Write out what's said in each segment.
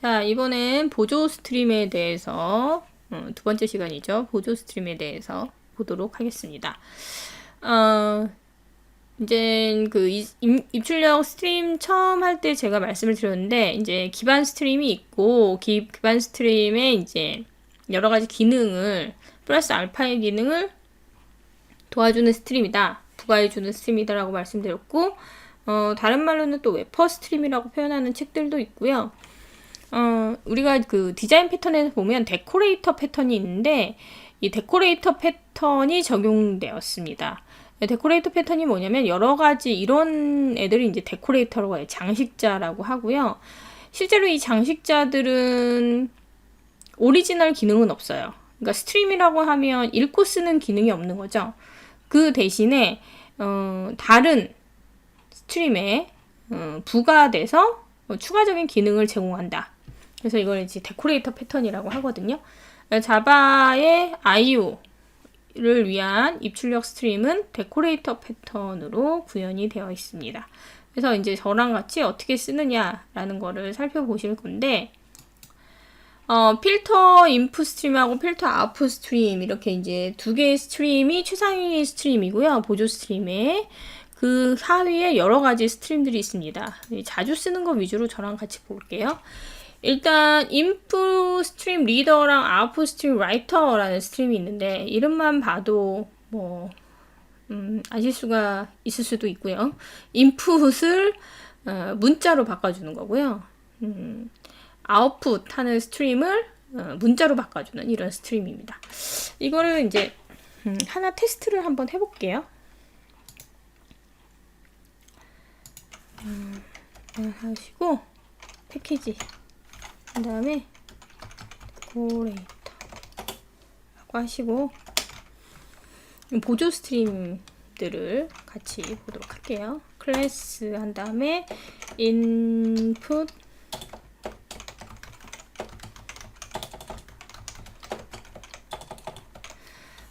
자, 이번엔 보조 스트림에 대해서 두 번째 시간이죠. 보조 스트림에 대해서 보도록 하겠습니다. 이제 그 입출력 스트림 처음 할 때 제가 말씀을 드렸는데, 이제 기반 스트림이 있고, 기반 스트림에 이제 여러 가지 기능을, 플러스 알파의 기능을 도와주는 스트림이다. 부과해주는 스트림이다라고 말씀드렸고, 다른 말로는 또 웨퍼 스트림이라고 표현하는 책들도 있고요. 우리가 그 디자인 패턴에서 보면 데코레이터 패턴이 있는데, 이 데코레이터 패턴이 적용되었습니다. 데코레이터 패턴이 뭐냐면 여러 가지 이런 애들이 이제 데코레이터라고 해요. 장식자라고 하고요. 실제로 이 장식자들은 오리지널 기능은 없어요. 그러니까 스트림이라고 하면 읽고 쓰는 기능이 없는 거죠. 그 대신에 다른 스트림에 부가돼서 추가적인 기능을 제공한다. 그래서 이걸 이제 데코레이터 패턴이라고 하거든요. 자바의 IO를 위한 입출력 스트림은 데코레이터 패턴으로 구현이 되어 있습니다. 그래서 이제 저랑 같이 어떻게 쓰느냐라는 거를 살펴보실 건데, 필터 인풋 스트림하고 필터 아웃풋 스트림, 이렇게 이제 두 개의 스트림이 최상위 스트림이고요. 보조 스트림에. 그 하위에 여러 가지 스트림들이 있습니다. 자주 쓰는 거 위주로 저랑 같이 볼게요. 일단 인풋 스트림 리더랑 아웃풋 스트림 라이터라는 스트림이 있는데, 이름만 봐도 뭐 아실 수가 있을 수도 있고요. 인풋을 문자로 바꿔주는 거고요. 아웃풋 하는 스트림을 문자로 바꿔주는 이런 스트림입니다. 이거를 이제 하나 테스트를 한번 해볼게요. 하시고 패키지 그 다음에 데코레이터 라고 하시고 보조 스트림들을 같이 보도록 할게요. 클래스 한 다음에 인풋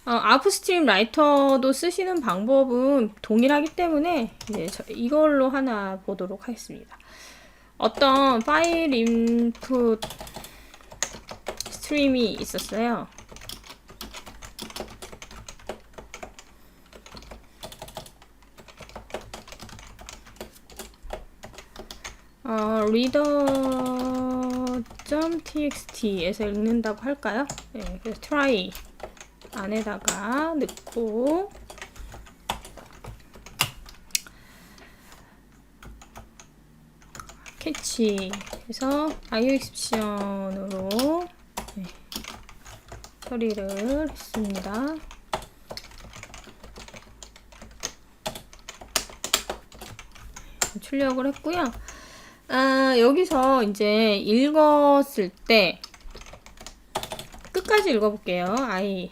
아웃풋 스트림 라이터도 쓰시는 방법은 동일하기 때문에 이제 이걸로 하나 보도록 하겠습니다. 어떤 파일 인풋 스트림이 있었어요. reader.txt에서 읽는다고 할까요? 네, 그래서 try 안에다가 넣고 캐치해서 IOexception으로 처리를 했습니다. 출력을 했고요. 여기서 이제 읽었을 때 끝까지 읽어볼게요. I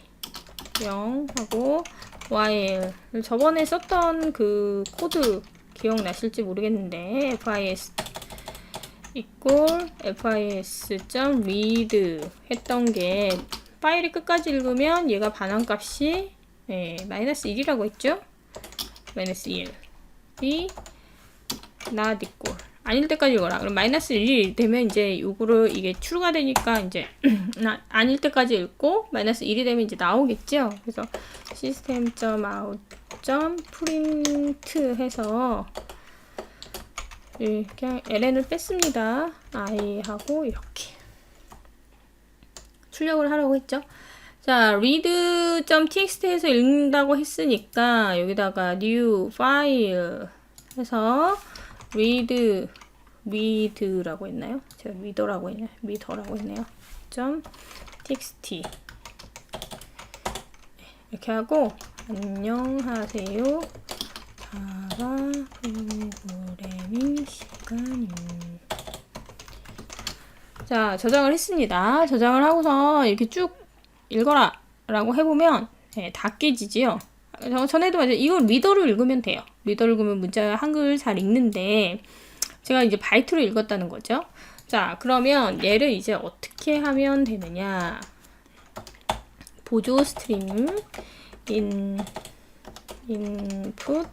0 하고 while 저번에 썼던 그 코드 기억나실지 모르겠는데 fis fis.read 했던 게 파일이 끝까지 읽으면 얘가 반환값이 마이너스 1이라고 했죠? 마이너스 1이 not equal 아닐 때까지 읽어라. 그럼 마이너스 1이 되면 이제 요거를 이게 true가 되니까 이제 아닐 때까지 읽고 마이너스 1이 되면 이제 나오겠죠. 그래서 system.out.print 해서 그냥 ln을 뺐습니다. i하고 이렇게 출력을 하라고 했죠. 자, read.txt에서 읽는다고 했으니까 여기다가 new file 해서 read라고 했나요? 제가 reader라고 했네요. .txt 이렇게 하고 안녕하세요. 자바 프로그래밍 시간입니다. 자, 저장을 했습니다. 저장을 하고서 이렇게 쭉 읽어라 라고 해보면 다 깨지지요. 전에도 맞아요. 이걸 리더로 읽으면 돼요. 리더를 읽으면 문자 한글 잘 읽는데 제가 이제 바이트로 읽었다는 거죠. 자, 그러면 얘를 이제 어떻게 하면 되느냐. 보조 스트림 input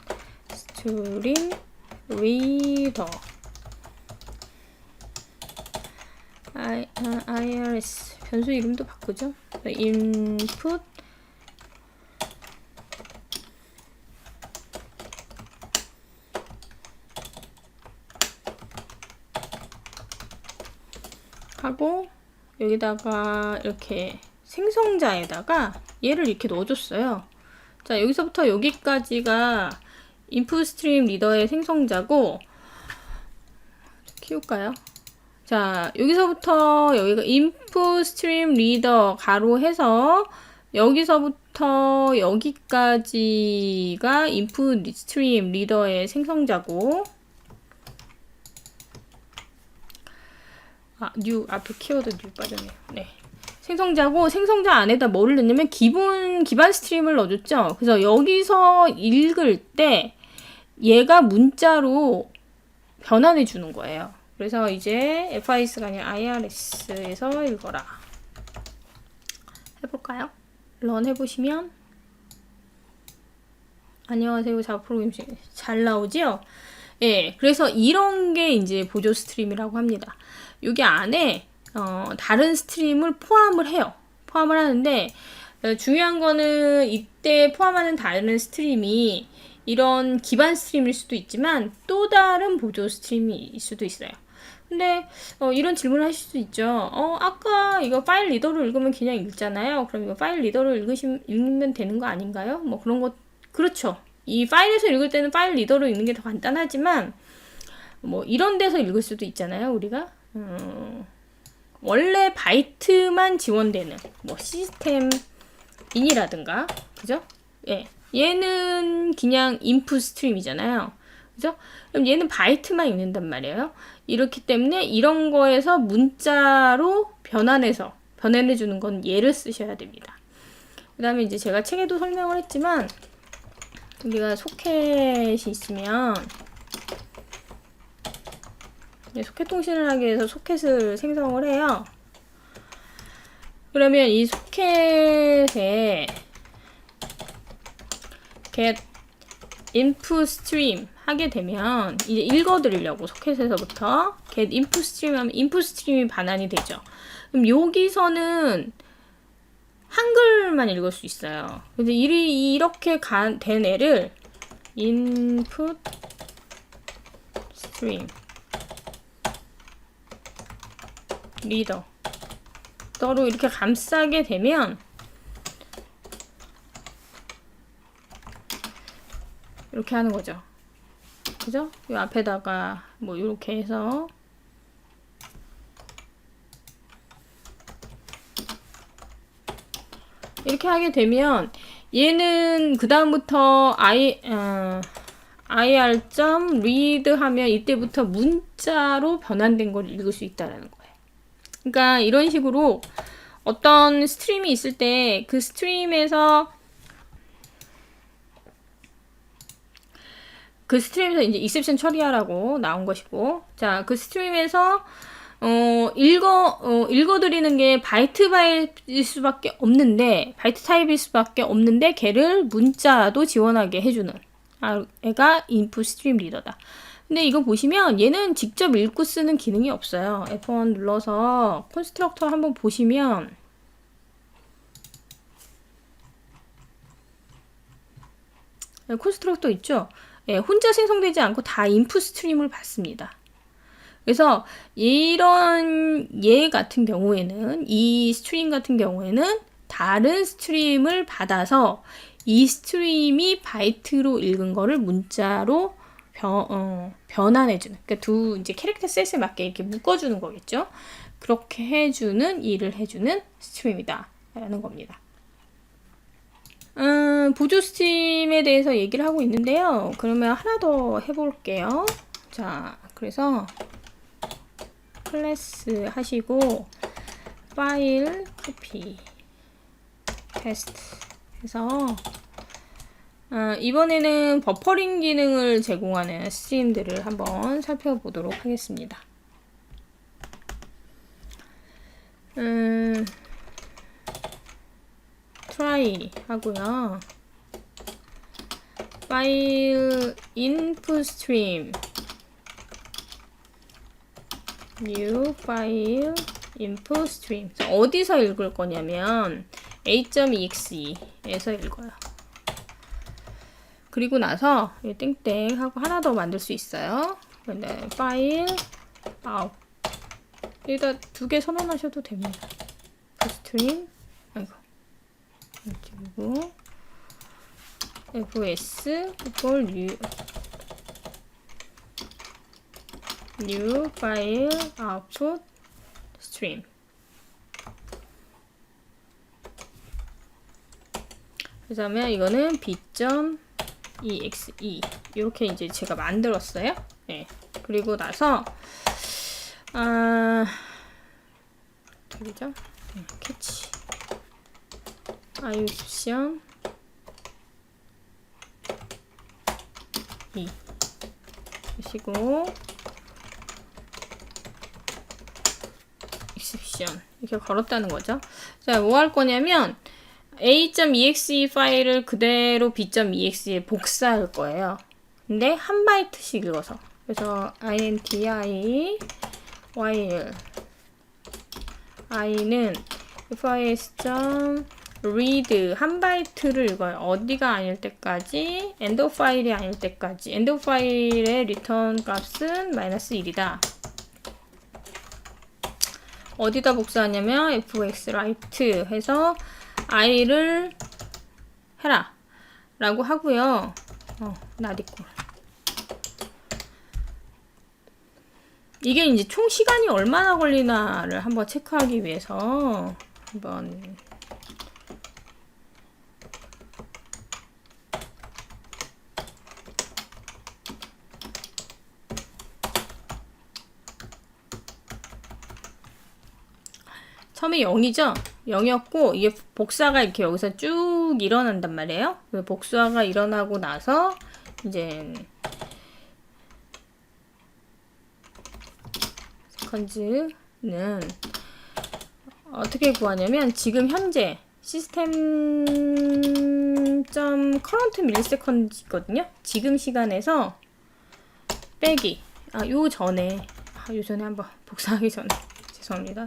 stream reader irs 변수 이름도 바꾸죠. input 하고 여기다가 이렇게 생성자에다가 얘를 이렇게 넣어줬어요. 자, 여기서부터 여기까지가 input stream 리더의 생성자고, 키울까요? 자, 여기서부터 여기가 input stream 리더 가로 해서 여기서부터 여기까지가 input stream 리더의 생성자고, new 앞에 키워드 new 빠졌네요. 네. 생성자고, 생성자 안에다 뭐를 넣냐면 기반 스트림을 넣어줬죠. 그래서 여기서 읽을 때 얘가 문자로 변환해 주는 거예요. 그래서 이제 FIS가 아니라 IRS에서 읽어라. 해볼까요? 런 해보시면 안녕하세요. 자바 프로그램 잘 나오죠? 예, 그래서 이런 게 이제 보조 스트림이라고 합니다. 여기 안에 다른 스트림을 포함을 해요. 포함을 하는데 중요한 거는 이때 포함하는 다른 스트림이 이런 기반 스트림일 수도 있지만 또 다른 보조 스트림일 수도 있어요. 근데 이런 질문을 하실 수 있죠. 아까 이거 파일 리더로 읽으면 그냥 읽잖아요. 그럼 이거 파일 리더로 읽으면 되는 거 아닌가요? 뭐 그런 거, 그렇죠. 이 파일에서 읽을 때는 파일 리더로 읽는 게 더 간단하지만 뭐 이런 데서 읽을 수도 있잖아요. 우리가 원래 바이트만 지원되는 뭐 시스템 인이라든가, 그죠? 예, 얘는 그냥 인풋 스트림이잖아요. 그죠? 그럼 얘는 바이트만 읽는단 말이에요. 이렇기 때문에 이런 거에서 문자로 변환해 주는 건 얘를 쓰셔야 됩니다. 그 다음에 이제 제가 책에도 설명을 했지만 우리가 소켓이 있으면 소켓 통신을 하기 위해서 소켓을 생성을 해요. 그러면 이 소켓에 get input stream 하게 되면 이제 읽어드리려고 소켓에서부터 get input stream 하면 input stream이 반환이 되죠. 그럼 여기서는 한글만 읽을 수 있어요. 근데 이렇게 된 애를 input stream 리더로 이렇게 감싸게 되면 이렇게 하는 거죠. 그죠? 이 앞에다가 뭐 이렇게 해서 이렇게 하게 되면 얘는 그 다음부터 ir.read 하면 이때부터 문자로 변환된 걸 읽을 수 있다라는 거예요. 그러니까 이런 식으로 어떤 스트림이 있을 때 그 스트림에서 이제 exception 처리하라고 나온 것이고, 자, 그 스트림에서 읽어드리는 게 바이트 타입일 수밖에 없는데 걔를 문자도 지원하게 해주는 애가 input stream 리더다. 근데 이거 보시면 얘는 직접 읽고 쓰는 기능이 없어요. F1 눌러서 콘스트럭터 한번 보시면 콘스트럭터 있죠? 예, 혼자 생성되지 않고 다 인풋 스트림을 받습니다. 그래서 이런 얘 같은 경우에는, 이 스트림 같은 경우에는 다른 스트림을 받아서 이 스트림이 바이트로 읽은 거를 문자로 변환해주는, 그러니까 이제 캐릭터 셋에 맞게 이렇게 묶어주는 거겠죠. 그렇게 해주는 일을 해주는 스트림이다 라는 겁니다. 보조 스트림에 대해서 얘기를 하고 있는데요. 그러면 하나 더 해볼게요. 자, 그래서 클래스 하시고 파일 코피 테스트 해서 이번에는 버퍼링 기능을 제공하는 스트림들을 한번 살펴보도록 하겠습니다. try 하고요. 파일 input stream new file input stream. 어디서 읽을 거냐면 a.exe 에서 읽어요. 그리고 나서 땡땡 하고 하나 더 만들 수 있어요. 근데 파일 out 여기다 2개 선언하셔도 됩니다. stream 아이고 그리고 fs equal new file output stream. 그다음에 이거는 b.exe 이렇게 이제 제가 만들었어요. 네. 그리고 나서 어떻게죠? 캐치 ioption 2 하시고 exception 이렇게 걸었다는 거죠. 자, 뭐 할 거냐면 a.exe 파일을 그대로 b.exe에 복사할 거예요. 근데 한 바이트씩 읽어서. 그래서 int i while i는 fis.read 한 바이트를 읽어요. 어디가 아닐 때까지, end 파일이 아닐 때까지. end 파일의 return 값은 -1이다. 어디다 복사하냐면 fxwrite 해서 i를 해라 라고 하고요. not equal. 이게 이제 총 시간이 얼마나 걸리나를 한번 체크하기 위해서 한번 처음에 0이죠? 0이었고 이게 복사가 이렇게 여기서 쭉 일어난단 말이에요. 복사가 일어나고 나서 이제 세컨즈는 어떻게 구하냐면 지금 현재 시스템.current milliseconds거든요. 지금 시간에서 빼기 요 전에 한번 복사하기 전에 죄송합니다.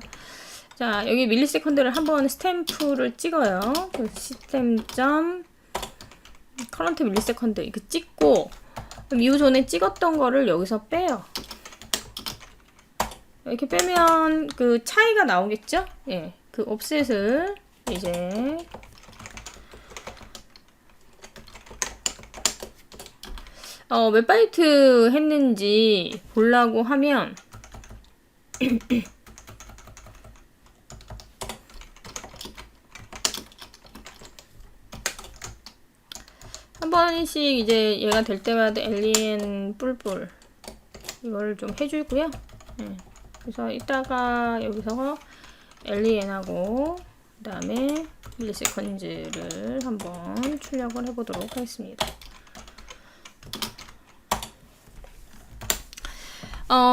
자, 여기 밀리세컨드를 한번 스탬프를 찍어요. 시스템.current millisecond 이거 찍고 그럼 이후 전에 찍었던 거를 여기서 빼요. 이렇게 빼면 그 차이가 나오겠죠? 예, 그 offset을 이제 몇 바이트 했는지 보려고 하면 한 번씩 이제 얘가 될 때마다 len 뿔뿔 이거를 좀 해주고요. 그래서 이따가 여기서 len하고 그 다음에 밀리세컨즈를 한번 출력을 해보도록 하겠습니다.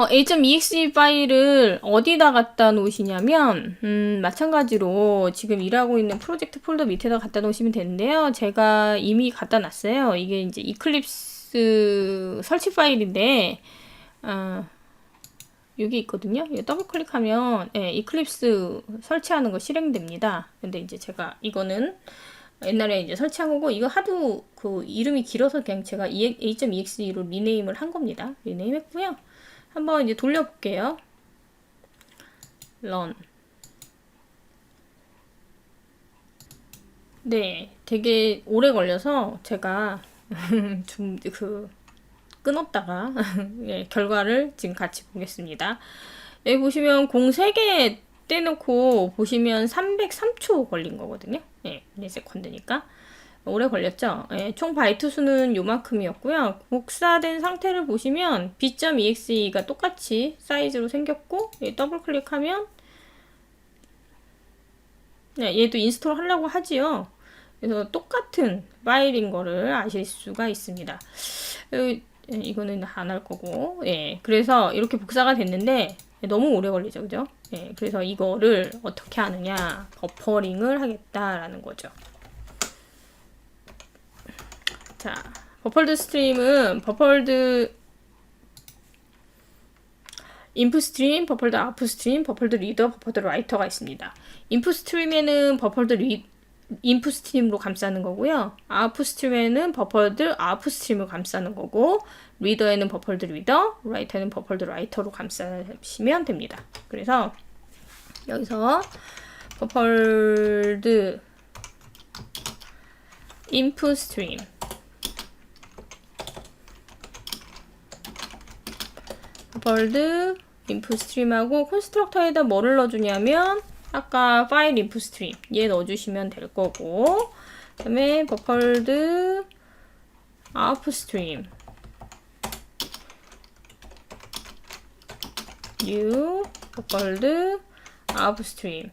a.exe 파일을 어디다 갖다 놓으시냐면 마찬가지로 지금 일하고 있는 프로젝트 폴더 밑에다 갖다 놓으시면 되는데요. 제가 이미 갖다 놨어요. 이게 이제 이클립스 설치 파일인데 여기 있거든요. 이거 더블 클릭하면 이클립스 설치하는 거 실행됩니다. 근데 이제 제가 이거는 옛날에 이제 설치한 거고 이거 하도 그 이름이 길어서 그냥 제가 a.exe로 리네임을 한 겁니다. 리네임 했고요. 한번 이제 돌려볼게요. run. 네, 되게 오래 걸려서 제가 좀 끊었다가 결과를 지금 같이 보겠습니다. 여기 보시면 공 3개 떼놓고 보시면 303초 걸린 거거든요. 밀리세컨드니까. 오래 걸렸죠? 총 바이트 수는 요만큼이었고요. 복사된 상태를 보시면 b.exe가 똑같이 사이즈로 생겼고 더블 클릭하면 얘도 인스톨 하려고 하지요. 그래서 똑같은 파일인 거를 아실 수가 있습니다. 이거는 안 할 거고 그래서 이렇게 복사가 됐는데 너무 오래 걸리죠. 그죠? 그래서 이거를 어떻게 하느냐 버퍼링을 하겠다라는 거죠. 자, 버펄드 스트림은 인풋 스트림, 버펄드 아웃풋 스트림, 버펄드 리더, 버펄드 라이터가 있습니다. 인풋 스트림에는 인풋 스트림으로 감싸는 거고요. 아웃풋 스트림에는 버펄드 아웃풋 스트림으로 감싸는 거고, 리더에는 버펄드 리더, 라이터에는 버펄드 라이터로 감싸시면 됩니다. 그래서 여기서 버펄드 인풋 스트림, 버펄드 인풋 스트림하고 콘스트럭터에다 뭐를 넣어주냐면 아까 파일 인풋 스트림 얘 넣어주시면 될 거고, 그 다음에 버펄드 아웃풋 스트림 new 버펄드 아웃풋 스트림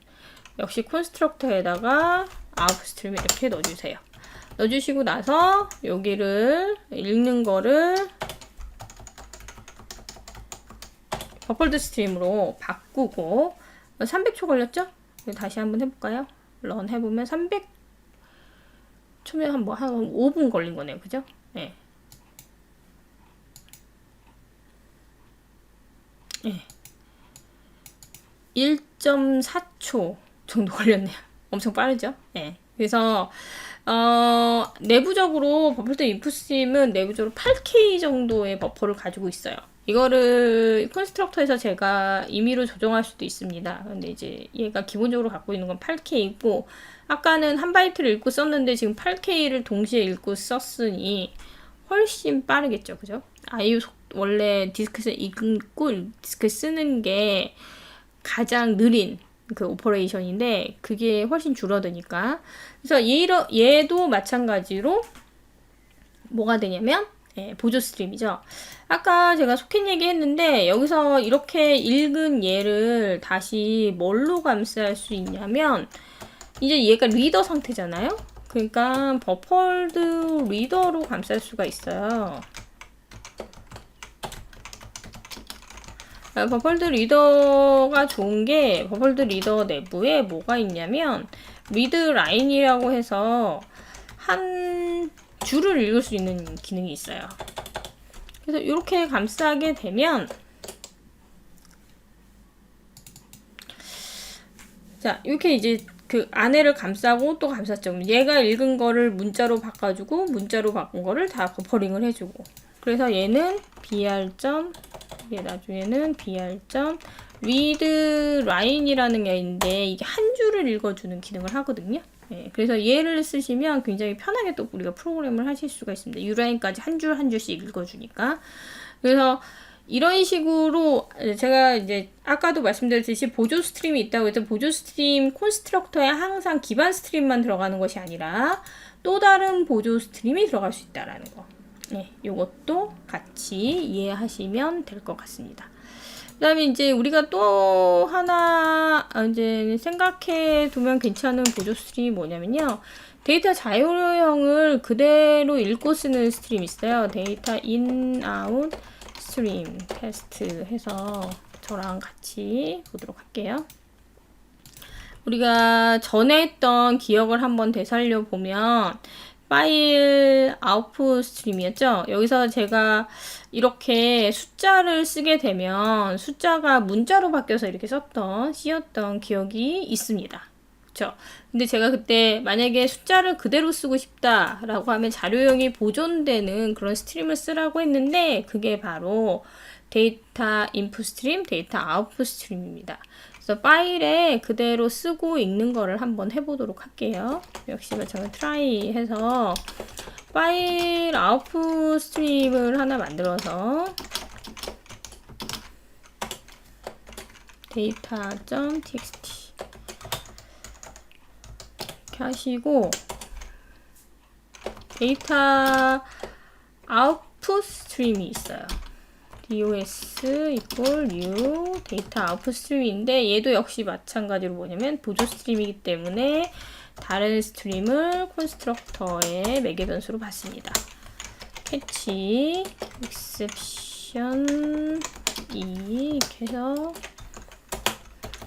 역시 콘스트럭터에다가 아웃풋 스트림 이렇게 넣어주세요. 넣어주시고 나서 여기를 읽는 거를 버펄드 스트림으로 바꾸고 300초 걸렸죠? 다시 한번 해볼까요? 런 해보면 300초면 한 5분 걸린 거네요. 그죠? 네. 네. 1.4초 정도 걸렸네요. 엄청 빠르죠? 네. 그래서 내부적으로 버펄드 인풋 스트림은 내부적으로 8K 정도의 버퍼를 가지고 있어요. 이거를 콘스트럭터에서 제가 임의로 조정할 수도 있습니다. 근데 이제 얘가 기본적으로 갖고 있는 건 8K이고, 아까는 1바이트를 읽고 썼는데 지금 8K를 동시에 읽고 썼으니 훨씬 빠르겠죠. 그죠? 원래 디스크에서 읽고 디스크 쓰는 게 가장 느린 그 오퍼레이션인데 그게 훨씬 줄어드니까. 그래서 얘도 마찬가지로 뭐가 되냐면 보조 스트림이죠. 아까 제가 소켓 얘기했는데 여기서 이렇게 읽은 얘를 다시 뭘로 감쌀 수 있냐면, 이제 얘가 리더 상태잖아요. 그러니까 버펄드 리더로 감쌀 수가 있어요. 버펄드 리더가 좋은 게, 버펄드 리더 내부에 뭐가 있냐면 리드 라인이라고 해서 한 줄을 읽을 수 있는 기능이 있어요. 그래서 이렇게 감싸게 되면, 자, 이렇게 이제 그 안에를 감싸고 또 감쌌죠. 얘가 읽은 거를 문자로 바꿔주고 문자로 바꾼 거를 다 버퍼링을 해주고. 그래서 얘는 나중에는 read line이라는 게 있는데 이게 한 줄을 읽어주는 기능을 하거든요. 네, 그래서 얘를 쓰시면 굉장히 편하게 또 우리가 프로그램을 하실 수가 있습니다. uline까지 한 줄 한 줄씩 읽어주니까. 그래서 이런 식으로 제가 이제 아까도 말씀드렸듯이 보조 스트림이 있다고 해서 보조 스트림 콘스트럭터에 항상 기반 스트림만 들어가는 것이 아니라 또 다른 보조 스트림이 들어갈 수 있다라는 거. 네, 요것도 같이 이해하시면 될 것 같습니다. 그 다음에 이제 우리가 또 하나 이제 생각해 두면 괜찮은 보조 스트림이 뭐냐면요. 데이터 자유형을 그대로 읽고 쓰는 스트림이 있어요. 데이터 in, out, 스트림, 테스트 해서 저랑 같이 보도록 할게요. 우리가 전에 했던 기억을 한번 되살려 보면 파일 아웃풋 스트림이었죠. 여기서 제가 이렇게 숫자를 쓰게 되면 숫자가 문자로 바뀌어서 이렇게 쓰였던 기억이 있습니다. 그쵸? 근데 제가 그때 만약에 숫자를 그대로 쓰고 싶다라고 하면 자료형이 보존되는 그런 스트림을 쓰라고 했는데 그게 바로 데이터 인풋 스트림, 데이터 아웃풋 스트림입니다. 그래서 파일에 그대로 쓰고 읽는 거를 한번 해보도록 할게요. 역시 마찬가지로 try 해서 파일 아웃풋 스트림을 하나 만들어서 data.txt 이렇게 하시고 데이터 아웃풋 스트림이 있어요. dos new 데이터 아웃풋 스트림인데 얘도 역시 마찬가지로 뭐냐면 보조 스트림이기 때문에 다른 스트림을 콘스트럭터에 매개 변수로 받습니다. 캐치 exception 이렇게 해서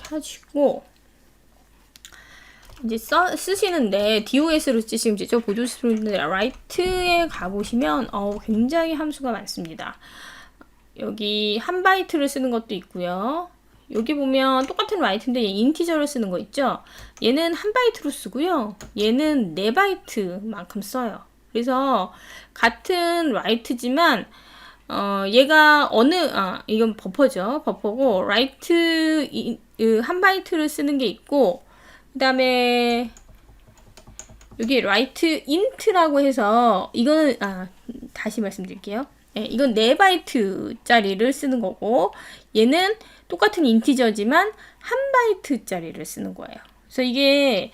하시고 이제 쓰시는데 DOS로 쓰시면 되죠. 보조 스트림인데 write에 가보시면 굉장히 함수가 많습니다. 여기 한 바이트를 쓰는 것도 있고요. 여기 보면 똑같은 라이트인데 얘 인티저를 쓰는 거 있죠? 얘는 한 바이트로 쓰고요. 얘는 4바이트만큼 써요. 그래서 같은 라이트지만 얘가 이건 버퍼죠. 버퍼고 라이트 한 바이트를 쓰는 게 있고 그 다음에 여기 라이트 인트라고 해서 이거는 다시 말씀드릴게요. 예, 이건 4바이트짜리를 쓰는 거고 얘는 똑같은 인티저지만 한 바이트짜리를 쓰는 거예요. 그래서 이게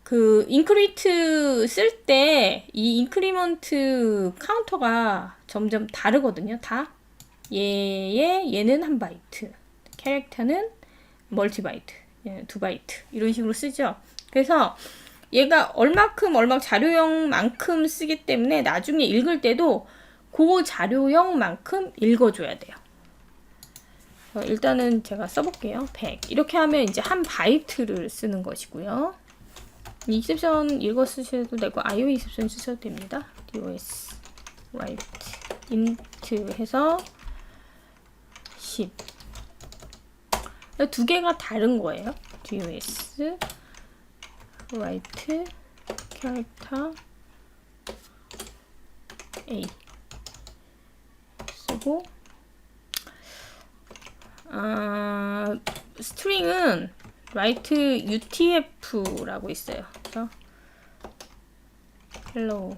그 인크리트 쓸 때 이 인크리먼트 카운터가 점점 다르거든요. 다 얘는 한 바이트, 캐릭터는 멀티바이트, 2바이트 이런 식으로 쓰죠. 그래서 얘가 얼마큼 자료형만큼 쓰기 때문에 나중에 읽을 때도 그 자료형만큼 읽어줘야 돼요. 일단은 제가 써볼게요. 100 이렇게 하면 이제 한 바이트를 쓰는 것이고요. 익셉션 읽어 쓰셔도 되고 IO 익셉션 쓰셔도 됩니다. DOS write int 해서 10 두 개가 다른 거예요. DOS write character A 쓰고 스트링은 write utf라고 있어요. 그래서 hello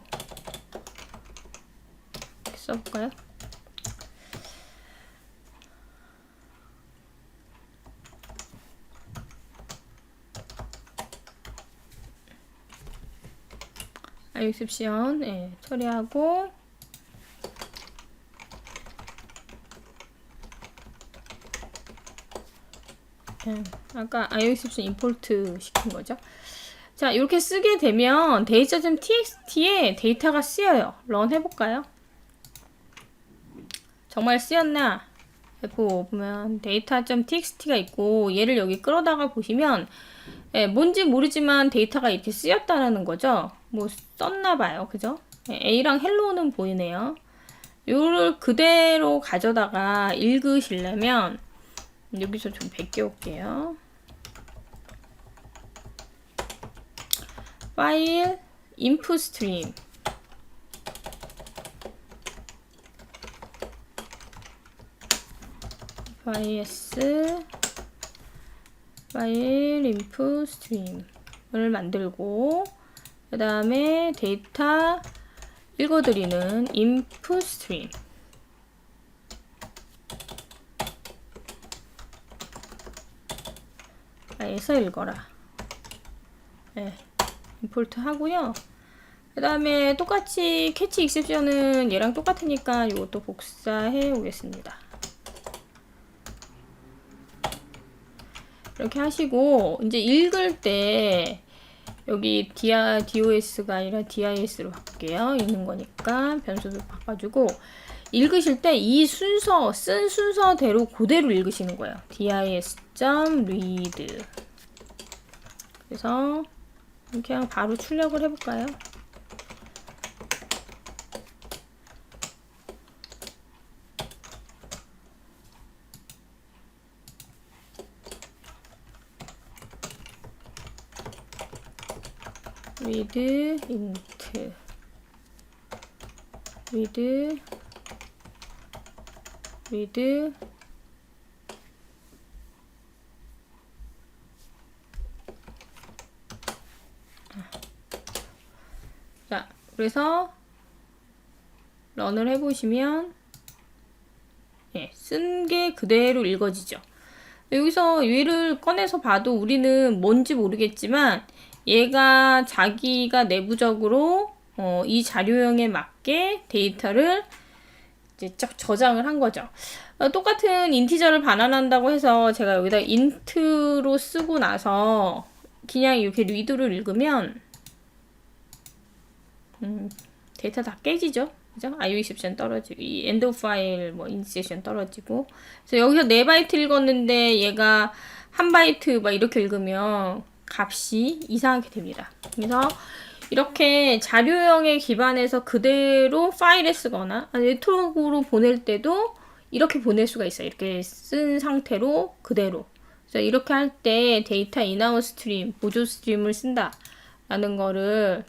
이렇게 써볼까요? exception 처리하고 아까 IOexception 임포트 시킨 거죠. 자, 이렇게 쓰게 되면 data.txt에 데이터가 쓰여요. 런 해볼까요? 정말 쓰였나? 보면 data.txt가 있고 얘를 여기 끌어다가 보시면 뭔지 모르지만 데이터가 이렇게 쓰였다라는 거죠. 뭐 썼나봐요. 그죠? A랑 헬로는 보이네요. 요를 그대로 가져다가 읽으시려면 여기서 좀 베껴올게요. 파일 input stream fs 파일 input stream을 만들고 그 다음에 데이터 읽어드리는 input stream 에서 읽어라. 네, 임포트 하고요. 그 다음에 똑같이 캐치 익셉션은 얘랑 똑같으니까 이것도 복사해 오겠습니다. 이렇게 하시고 이제 읽을 때 여기 DOS가 아니라 DIS로 바꿀게요. 읽는 거니까 변수도 바꿔주고 읽으실 때 이 순서 쓴 순서대로 그대로 읽으시는 거예요. dis.read 그래서 그냥 바로 출력을 해볼까요? read int read 자, 그래서 런을 해보시면 쓴 게 그대로 읽어지죠. 여기서 얘를 꺼내서 봐도 우리는 뭔지 모르겠지만 얘가 자기가 내부적으로 이 자료형에 맞게 데이터를 이제 저장을 한 거죠. 똑같은 인티저를 반환한다고 해서 제가 여기다 int로 쓰고 나서 그냥 이렇게 read를 읽으면 데이터 다 깨지죠. 그죠? IOexception 떨어지고 이 end of file 뭐 initiation 떨어지고 그래서 여기서 4바이트 읽었는데 얘가 1바이트 막 이렇게 읽으면 값이 이상하게 됩니다. 그래서 이렇게 자료형에 기반해서 그대로 파일에 쓰거나 네트워크로 보낼 때도 이렇게 보낼 수가 있어요. 이렇게 쓴 상태로 그대로. 그래서 이렇게 할 때 데이터 인아웃 스트림, 보조 스트림을 쓴다 라는 거를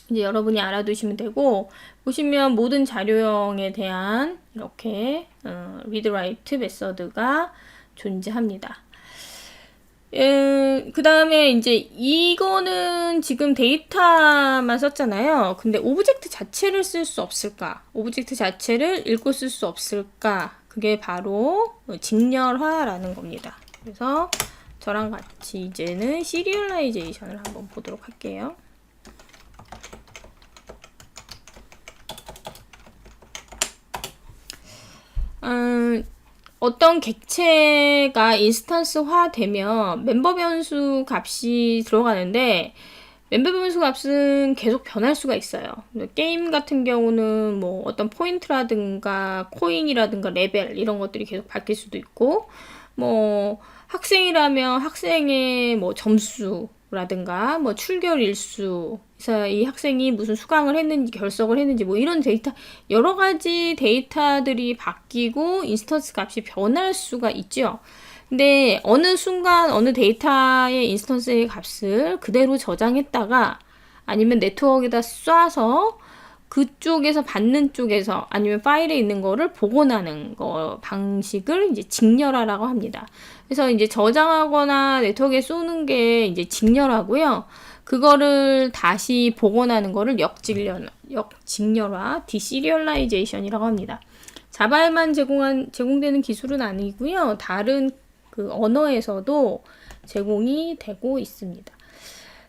이제 여러분이 알아두시면 되고, 보시면 모든 자료형에 대한 이렇게 read write 메서드가 존재합니다. 그 다음에 이제 이거는 지금 데이터만 썼잖아요. 근데 오브젝트 자체를 쓸 수 없을까? 오브젝트 자체를 읽고 쓸 수 없을까? 그게 바로 직렬화라는 겁니다. 그래서 저랑 같이 이제는 시리얼라이제이션을 한번 보도록 할게요. 어떤 객체가 인스턴스화 되면 멤버 변수 값이 들어가는데, 멤버 변수 값은 계속 변할 수가 있어요. 게임 같은 경우는 뭐 어떤 포인트라든가 코인이라든가 레벨 이런 것들이 계속 바뀔 수도 있고, 뭐 학생이라면 학생의 뭐 점수라든가 뭐 출결 일수, 그래서 이 학생이 무슨 수강을 했는지 결석을 했는지 뭐 이런 데이터, 여러 가지 데이터들이 바뀌고 인스턴스 값이 변할 수가 있죠. 근데 어느 순간 어느 데이터의 인스턴스의 값을 그대로 저장했다가 아니면 네트워크에다 쏴서 그쪽에서 받는 쪽에서 아니면 파일에 있는 거를 복원하는 거 방식을 이제 직렬화라고 합니다. 그래서 이제 저장하거나 네트워크에 쏘는 게 이제 직렬화고요. 그거를 다시 복원하는 거를 역직렬화, 디시리얼라이제이션이라고 합니다. 자바에만 제공되는 기술은 아니고요. 다른 그 언어에서도 제공이 되고 있습니다.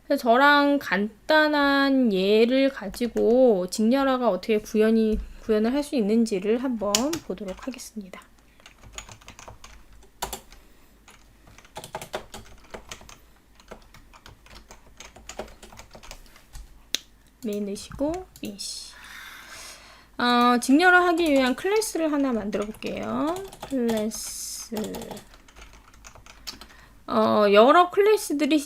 그래서 저랑 간단한 예를 가지고 직렬화가 어떻게 구현을 할 수 있는지를 한번 보도록 하겠습니다. 메인 넣으시고 finish. 직렬화 하기 위한 클래스를 하나 만들어 볼게요. 클래스. 여러 클래스들이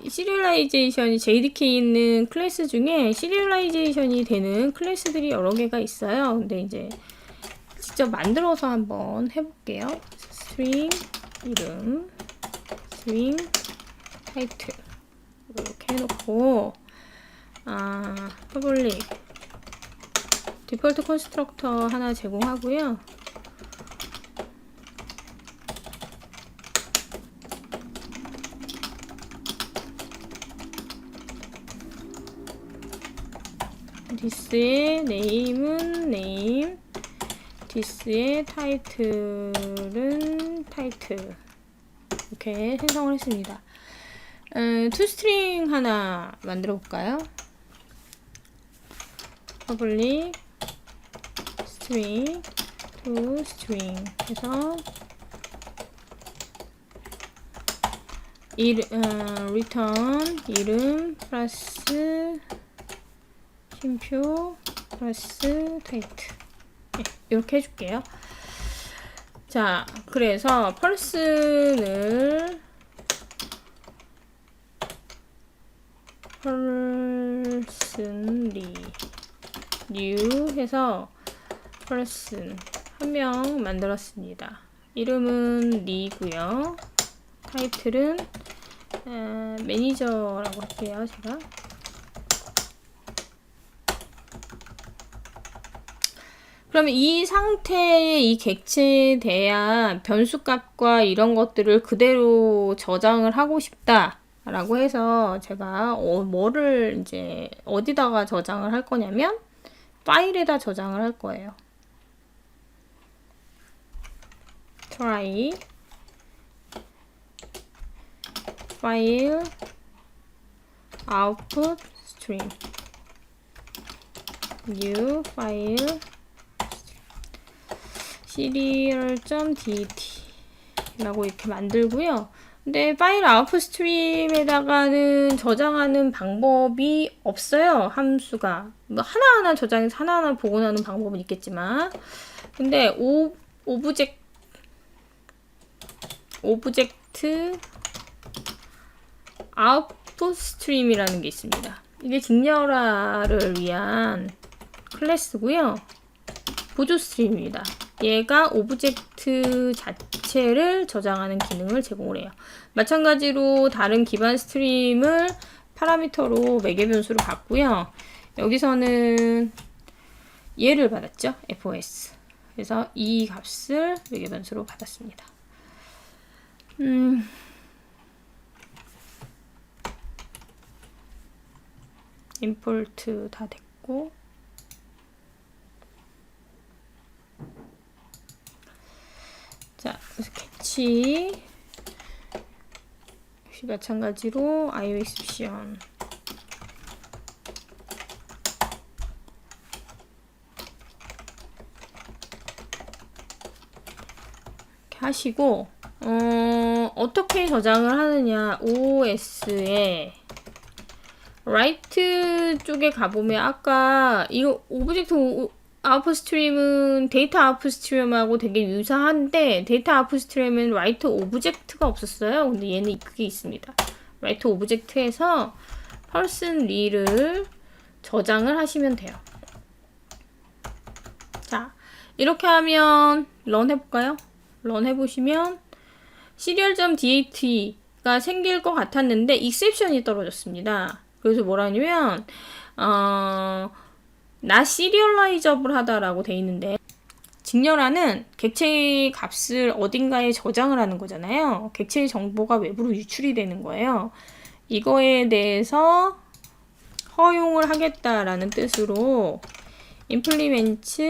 시리얼라이제이션이 JDK에 있는 클래스 중에 시리얼라이제이션이 되는 클래스들이 여러 개가 있어요. 근데 이제 직접 만들어서 한번 해볼게요. string 이름, string 타이틀 이렇게 해놓고 public 디폴트 컨스트럭터 하나 제공하고요. this의 name은 name, this의 title은 title 이렇게 생성을 했습니다. toString 하나 만들어 볼까요? public string toString 해서 return 이름 플러스 쉼표 플러스 타이틀 이렇게 해줄게요. 자, 그래서 펄슨을 new 해서 펄슨 한 명 만들었습니다. 이름은 리고요. 타이틀은 매니저라고 할게요. 제가 그러면 이 상태의 이 객체에 대한 변수값과 이런 것들을 그대로 저장을 하고 싶다라고 해서 제가 뭐를 이제 어디다가 저장을 할 거냐면 파일에다 저장을 할 거예요. try 파일 output stream new 파일 serial.dat 라고 이렇게 만들고요. 근데 파일 아웃풋 스트림에다가는 저장하는 방법이 없어요. 함수가 뭐 하나하나 저장해서 하나하나 복원하는 방법은 있겠지만, 근데 오브젝트 아웃풋 스트림이라는 게 있습니다. 이게 직렬화를 위한 클래스고요. 보조 스트림입니다. 얘가 오브젝트 자체를 저장하는 기능을 제공을 해요. 마찬가지로 다른 기반 스트림을 파라미터로 매개 변수로 받고요. 여기서는 얘를 받았죠. FOS. 그래서 이 값을 매개 변수로 받았습니다. 임포트 다 됐고, 자, 그래서 캐치 역시 마찬가지로 IO exception 이렇게 하시고, 어떻게 저장을 하느냐, OS에 라이트 쪽에 가보면 아까 이거 오브젝트 아웃풋 스트림은 데이터 아웃풋 스트림하고 되게 유사한데 데이터 아웃풋 스트림은 라이트 오브젝트가 없었어요. 근데 얘는 그게 있습니다. 라이트 오브젝트에서 person re를 저장을 하시면 돼요. 자, 이렇게 하면 런 해볼까요? 런 해보시면 serial.dat가 생길 것 같았는데 exception이 떨어졌습니다. 그래서 뭐라 하냐면 not serializable 하다라고 돼 있는데, 직렬하는 객체의 값을 어딘가에 저장을 하는 거잖아요. 객체의 정보가 외부로 유출이 되는 거예요. 이거에 대해서 허용을 하겠다라는 뜻으로 implement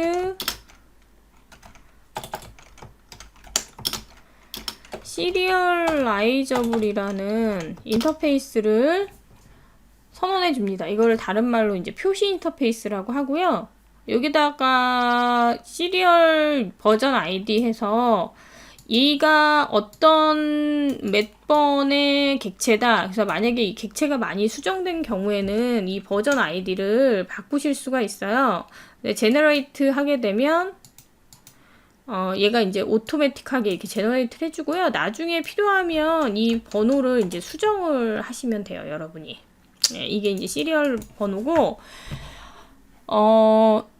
serializable이라는 인터페이스를 선언해 줍니다. 이거를 다른 말로 이제 표시 인터페이스라고 하고요. 여기다가 시리얼 버전 아이디 해서 얘가 어떤 몇 번의 객체다. 그래서 만약에 이 객체가 많이 수정된 경우에는 이 버전 아이디를 바꾸실 수가 있어요. 제너레이트 하게 되면 얘가 이제 오토매틱하게 이렇게 제너레이트 해주고요. 나중에 필요하면 이 번호를 이제 수정을 하시면 돼요, 여러분이. 네, 이게 이제 시리얼 번호고,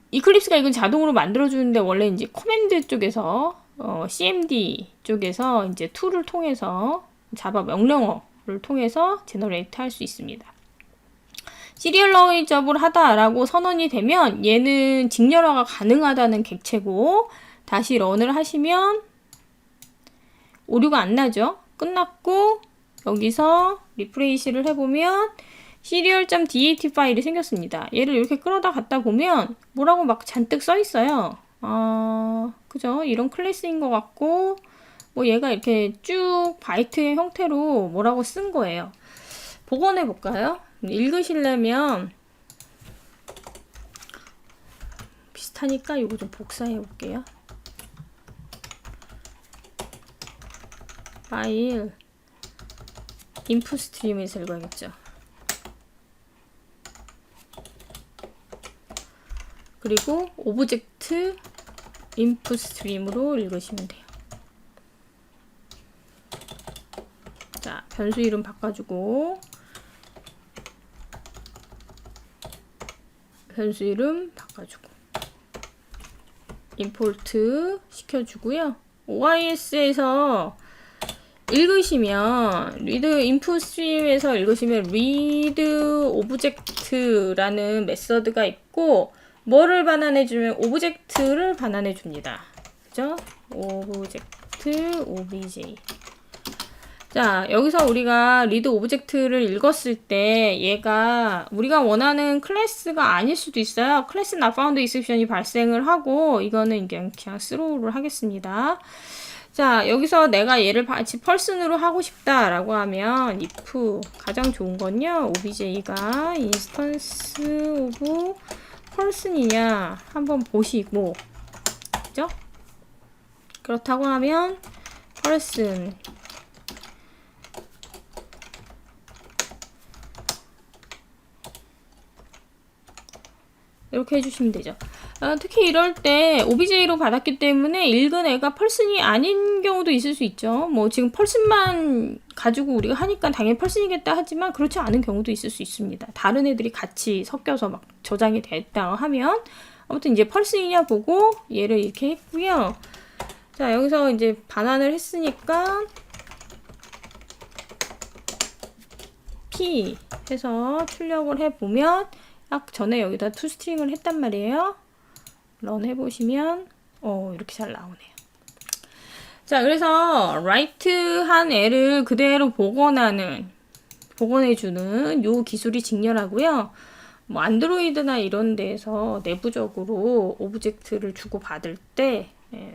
이클립스가 이건 자동으로 만들어주는데 원래 이제 커맨드 쪽에서, CMD 쪽에서 이제 툴을 통해서 자바 명령어를 통해서 제너레이트 할 수 있습니다. 시리얼라이저블 하다라고 선언이 되면 얘는 직렬화가 가능하다는 객체고, 다시 런을 하시면 오류가 안 나죠. 끝났고 여기서 리프레시를 해보면 serial.dat 파일이 생겼습니다. 얘를 이렇게 끌어다 갖다 보면 뭐라고 막 잔뜩 써 있어요. 그죠? 이런 클래스인 것 같고, 뭐 얘가 이렇게 쭉 바이트의 형태로 뭐라고 쓴 거예요. 복원해 볼까요? 읽으시려면 비슷하니까 이거 좀 복사해 볼게요. 파일 인풋 스트림에서 읽어야겠죠. 그리고 오브젝트 인풋 스트림으로 읽으시면 돼요. 자, 변수 이름 바꿔주고, 변수 이름 바꿔주고, 임포트 시켜주고요. OIS에서 읽으시면 read input stream에서 읽으시면 read object라는 메서드가 있고, 뭐를 반환해주면 오브젝트를 반환해줍니다. 그죠? 오브젝트 obj. 자, 여기서 우리가 read object를 읽었을 때 얘가 우리가 원하는 클래스가 아닐 수도 있어요. 클래스 not found exception이 발생을 하고, 이거는 그냥 throw를 하겠습니다. 자, 여기서 내가 얘를 같이 person으로 하고 싶다라고 하면 if 가장 좋은 건요, obj가 instance of person이냐 한번 보시고, 그죠? 그렇다고 하면 person 이렇게 해주시면 되죠. 특히 이럴 때 OBJ로 받았기 때문에 읽은 애가 펄슨이 아닌 경우도 있을 수 있죠. 뭐 지금 펄슨만 가지고 우리가 하니까 당연히 펄슨이겠다 하지만 그렇지 않은 경우도 있을 수 있습니다. 다른 애들이 같이 섞여서 막 저장이 됐다 하면 아무튼 이제 펄스이냐 보고 얘를 이렇게 했고요. 자, 여기서 이제 반환을 했으니까 P 해서 출력을 해보면 딱 전에 여기다 toString을 했단 말이에요. 런 해보시면 이렇게 잘 나오네요. 자, 그래서 write한 애를 그대로 복원해주는 요 기술이 직렬하고요. 뭐 안드로이드나 이런 데에서 내부적으로 오브젝트를 주고받을 때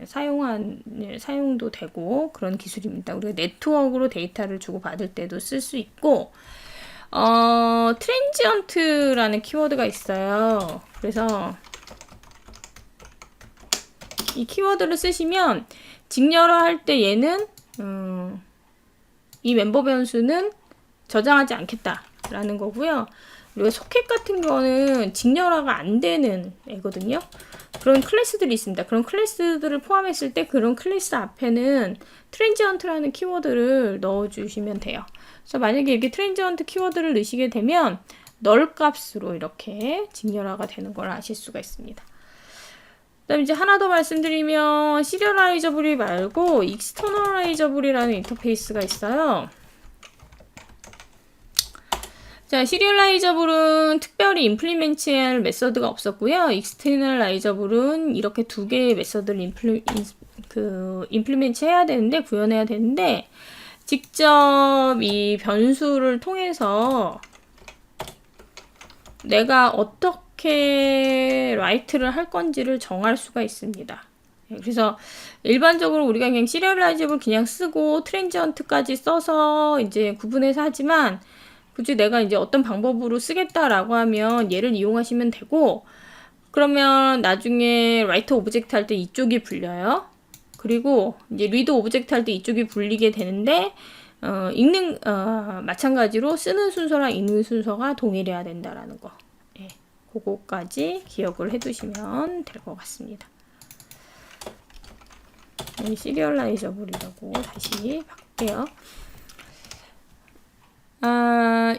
사용도 되고 그런 기술입니다. 우리가 네트워크로 데이터를 주고받을 때도 쓸 수 있고, 트랜지언트라는 키워드가 있어요. 그래서 이 키워드를 쓰시면 직렬화할 때 얘는 이 멤버 변수는 저장하지 않겠다라는 거고요. 그리고 소켓 같은 거는 직렬화가 안 되는 애거든요. 그런 클래스들이 있습니다. 그런 클래스들을 포함했을 때 그런 클래스 앞에는 트랜지언트라는 키워드를 넣어주시면 돼요. 그래서 만약에 이렇게 트랜지언트 키워드를 넣으시게 되면 널 값으로 이렇게 직렬화가 되는 걸 아실 수가 있습니다. 그다음 이제 하나 더 말씀드리면 시리얼라이저블이 말고 익스터널라이저블이라는 인터페이스가 있어요. 자, 시리얼라이저블은 특별히 임플리멘트할 메서드가 없었고요. 익스터널라이저블은 이렇게 두 개의 메서드를 임플리멘트 해야 되는데, 구현해야 되는데, 직접 이 변수를 통해서 내가 어떻게 라이트를 할 건지를 정할 수가 있습니다. 그래서 일반적으로 우리가 그냥 시리얼라이저블 그냥 쓰고 트랜지언트까지 써서 이제 구분해서 하지만, 굳이 내가 이제 어떤 방법으로 쓰겠다라고 하면 얘를 이용하시면 되고, 그러면 나중에 write 오브젝트 할 때 이쪽이 불려요. 그리고 이제 read 오브젝트 할 때 이쪽이 불리게 되는데, 마찬가지로 쓰는 순서랑 읽는 순서가 동일해야 된다라는 거. 예, 그거까지 기억을 해두시면 될 것 같습니다. 시리얼라이저블이라고 다시 바꿀게요.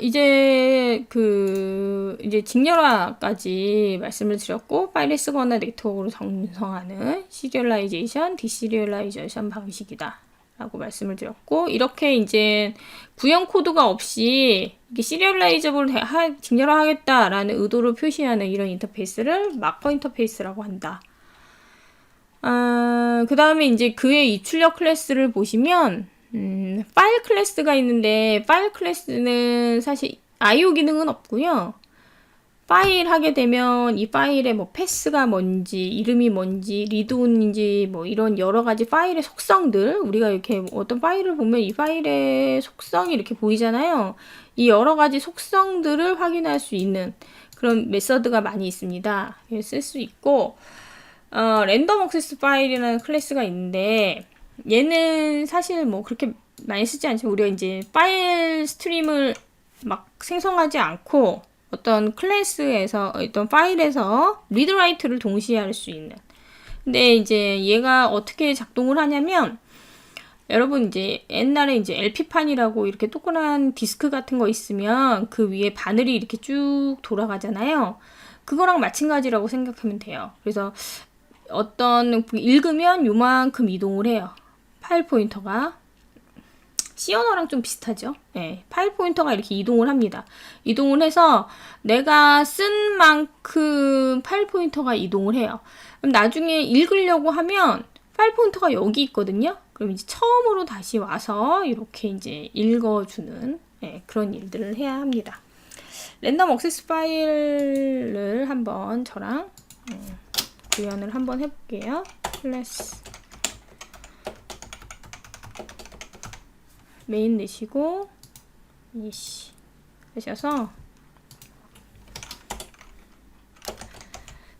이제 직렬화까지 말씀을 드렸고, 파일을 쓰거나 네트워크로 전송하는 시리얼라이제이션, 디시리얼라이제이션 방식이다 라고 말씀을 드렸고, 이렇게 이제 구형 코드가 없이 시리얼라이저블 직렬화 하겠다라는 의도를 표시하는 이런 인터페이스를 마커 인터페이스라고 한다. 그 다음에 이제 그의 입출력 클래스를 보시면 파일 클래스가 있는데, 파일 클래스는 사실 IO 기능은 없고요. 파일 하게 되면 이 파일의 뭐 패스가 뭔지, 이름이 뭔지, 리드온인지 뭐 이런 여러 가지 파일의 속성들, 우리가 이렇게 어떤 파일을 보면 이 파일의 속성이 이렇게 보이잖아요. 이 여러 가지 속성들을 확인할 수 있는 그런 메서드가 많이 있습니다. 쓸 수 있고, 랜덤 액세스 파일이라는 클래스가 있는데, 얘는 사실 뭐 그렇게 많이 쓰지 않지만, 우리가 이제 파일 스트림을 막 생성하지 않고 어떤 클래스에서, 어떤 파일에서 리드 라이트를 동시에 할 수 있는. 근데 이제 얘가 어떻게 작동을 하냐면, 여러분 이제 옛날에 이제 LP판이라고 이렇게 동그란 디스크 같은 거 있으면 그 위에 바늘이 이렇게 쭉 돌아가잖아요. 그거랑 마찬가지라고 생각하면 돼요. 그래서 읽으면 요만큼 이동을 해요. 파일 포인터가. C 언어랑 좀 비슷하죠? 네, 파일 포인터가 이렇게 이동을 합니다. 이동을 해서 내가 쓴 만큼 파일 포인터가 이동을 해요. 그럼 나중에 읽으려고 하면 파일 포인터가 여기 있거든요? 그럼 이제 처음으로 다시 와서 이렇게 이제 읽어주는 그런 일들을 해야 합니다. 랜덤 액세스 파일을 한번 저랑 구현을 한번 해볼게요. 클래스 메인 내시고 이시 하셔서,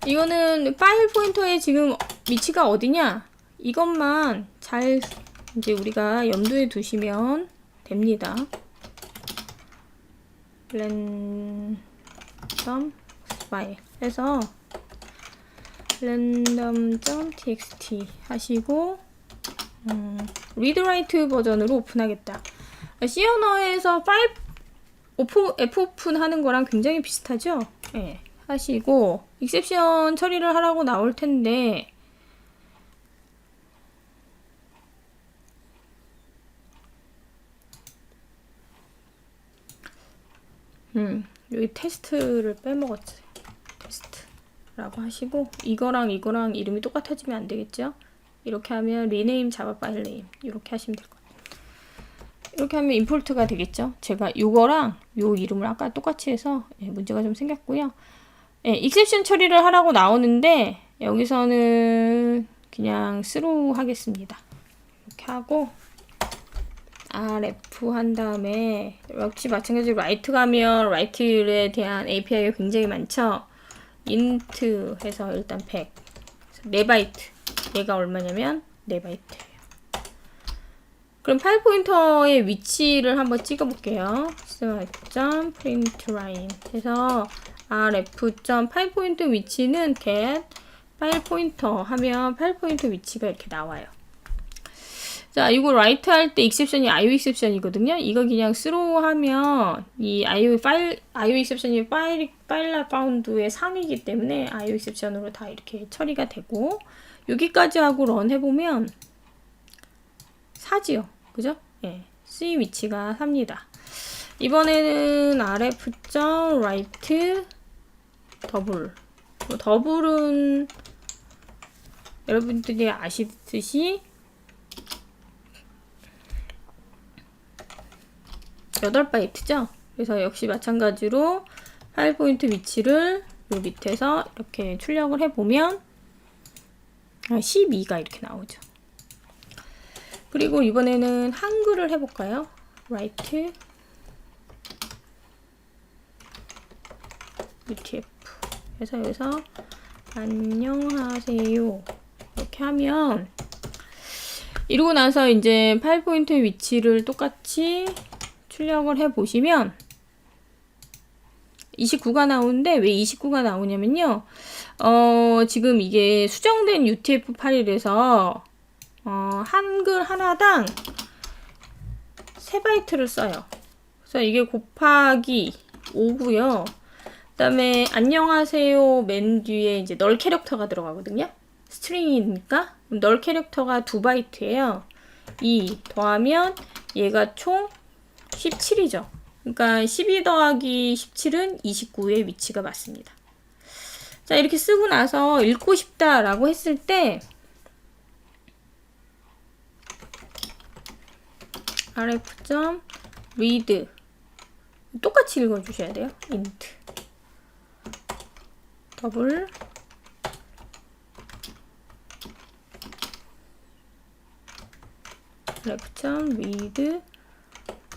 이거는 파일 포인터의 지금 위치가 어디냐, 이것만 잘 이제 우리가 염두에 두시면 됩니다. 랜덤 파일 해서 random.txt 하시고, read write 버전으로 오픈하겠다. C 언어에서 파일 F 오픈 하는 거랑 굉장히 비슷하죠? 네, 하시고, 익셉션 처리를 하라고 나올 텐데 여기 테스트를 빼먹었지. 테스트라고 하시고 이거랑 이름이 똑같아지면 안 되겠죠? 이렇게 하면 리네임 자바 파일 네임 이렇게 하시면 될 것 같아요. 이렇게 하면 임포트가 되겠죠? 제가 이거랑 요 이름을 아까 똑같이 해서 문제가 좀 생겼고요. 익셉션 처리를 하라고 나오는데 여기서는 그냥 스루 하겠습니다. 이렇게 하고 rf 한 다음에 역시 마찬가지로 라이트 가면 라이트에 대한 API가 굉장히 많죠. int 해서 일단 100 4바이트 얘가 얼마냐면 4바이트예요. 그럼 파일 포인터의 위치를 한번 찍어 볼게요. system.println 해서 rf. 파일 포인터 위치는 get 파일 포인터 하면 파일 포인터 위치가 이렇게 나와요. 자, 이거 라이트 할 때 익셉션이 IO 익셉션이거든요. 이거 그냥 스로 하면 이 IO 익셉션이 파일라 파운드의 상이기 때문에 IO 익셉션으로 다 이렇게 처리가 되고 여기까지 하고 런 해보면 사지요. 그죠? 예. C 위치가 삽니다. 이번에는 rf.write 더블. 더블은 여러분들이 아시듯이 8바이트죠? 그래서 역시 마찬가지로 파일 포인트 위치를 요 밑에서 이렇게 출력을 해보면 12가 이렇게 나오죠. 그리고 이번에는 한글을 해볼까요? write utf 해서 여기서 안녕하세요 이렇게 하면 이러고 나서 이제 파일 포인트 위치를 똑같이 출력을 해보시면 29가 나오는데 왜 29가 나오냐면요. 지금 이게 수정된 UTF 파일에서 한글 하나당 3바이트를 써요. 그래서 이게 곱하기 5고요. 그 다음에 안녕하세요 맨 뒤에 이제 널 캐릭터가 들어가거든요. 스트링이니까 널 캐릭터가 2바이트예요. 2 더하면 얘가 총 17이죠. 그러니까 12 더하기 17은 29의 위치가 맞습니다. 자, 이렇게 쓰고 나서 읽고 싶다라고 했을 때 rf.read 똑같이 읽어주셔야 돼요. int 더블 rf.read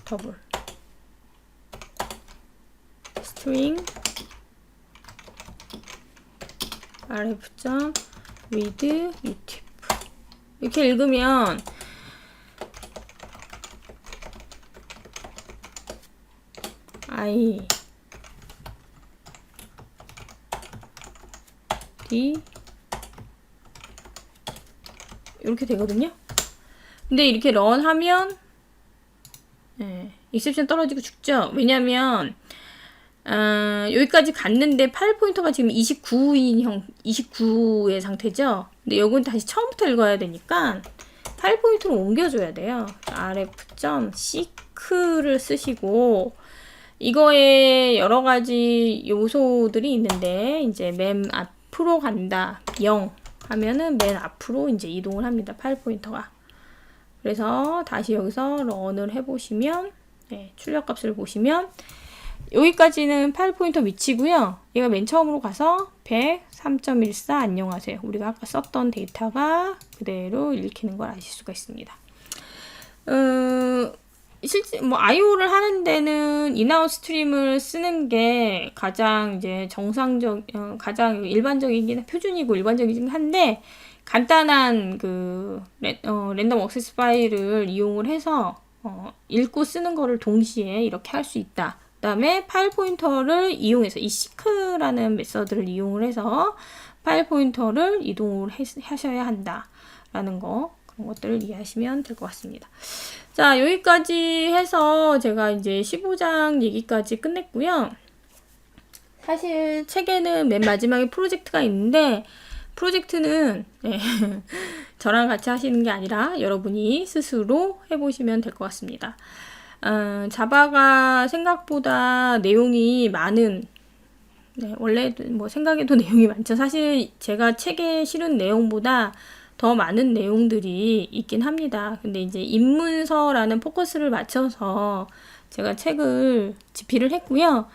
더블 string rf.read utf 이렇게 읽으면 I D 이렇게 되거든요. 근데 이렇게 런 하면 익셉션 떨어지고 죽죠. 왜냐면 여기까지 갔는데 파일 포인터가 지금 29의 상태죠. 근데 여기는 다시 처음부터 읽어야 되니까 파일 포인터로 옮겨줘야 돼요. rf.seek를 쓰시고 이거에 여러 가지 요소들이 있는데 이제 맨 앞으로 간다 0 하면은 맨 앞으로 이제 이동을 합니다. 파일 포인터가. 그래서 다시 여기서 런을 해보시면 출력 값을 보시면 여기까지는 파일 포인터 위치고요. 얘가 맨 처음으로 가서 103.14 안녕하세요. 우리가 아까 썼던 데이터가 그대로 읽히는 걸 아실 수가 있습니다. 실제 IO를 하는 데는 인아웃 스트림을 쓰는 게 가장 이제 가장 일반적이긴 표준이고 일반적이긴 한데 간단한 그 랜덤 액세스 파일을 이용을 해서 읽고 쓰는 거를 동시에 이렇게 할 수 있다. 그 다음에 파일 포인터를 이용해서 이 seek라는 메서드를 이용을 해서 파일 포인터를 이동을 하셔야 한다 라는 거, 그런 것들을 이해하시면 될 것 같습니다. 자, 여기까지 해서 제가 이제 15장 얘기까지 끝냈고요. 사실 책에는 맨 마지막에 프로젝트가 있는데 프로젝트는 저랑 같이 하시는 게 아니라 여러분이 스스로 해보시면 될 것 같습니다. 자바가 생각보다 내용이 많은 원래 뭐 생각에도 내용이 많죠. 사실 제가 책에 실은 내용보다 더 많은 내용들이 있긴 합니다. 근데 이제 입문서라는 포커스를 맞춰서 제가 책을 집필을 했고요.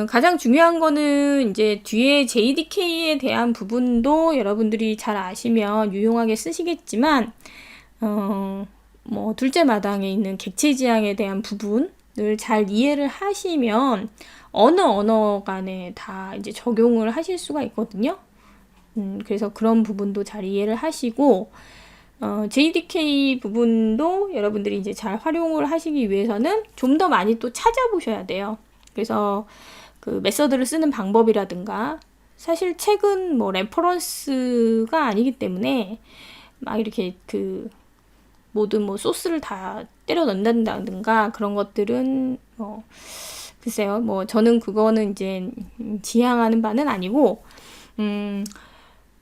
가장 중요한 거는 이제 뒤에 JDK에 대한 부분도 여러분들이 잘 아시면 유용하게 쓰시겠지만, 뭐, 둘째 마당에 있는 객체 지향에 대한 부분을 잘 이해를 하시면 어느 언어 간에 다 이제 적용을 하실 수가 있거든요. 그래서 그런 부분도 잘 이해를 하시고, JDK 부분도 여러분들이 이제 잘 활용을 하시기 위해서는 좀 더 많이 또 찾아보셔야 돼요. 그래서 그 메서드를 쓰는 방법이라든가, 사실 책은 뭐 레퍼런스가 아니기 때문에 막 이렇게 그 모든 뭐 소스를 다 때려 넣는다든가 그런 것들은 글쎄요, 뭐 저는 그거는 이제 지향하는 바는 아니고,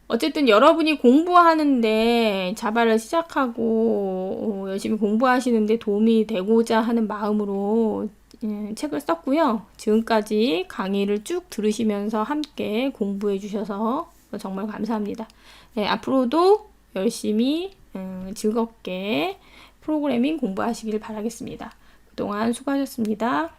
어쨌든 여러분이 공부하는데 자바를 시작하고 열심히 공부하시는데 도움이 되고자 하는 마음으로 책을 썼고요. 지금까지 강의를 쭉 들으시면서 함께 공부해 주셔서 정말 감사합니다. 네, 앞으로도 열심히 즐겁게 프로그래밍 공부하시길 바라겠습니다. 그동안 수고하셨습니다.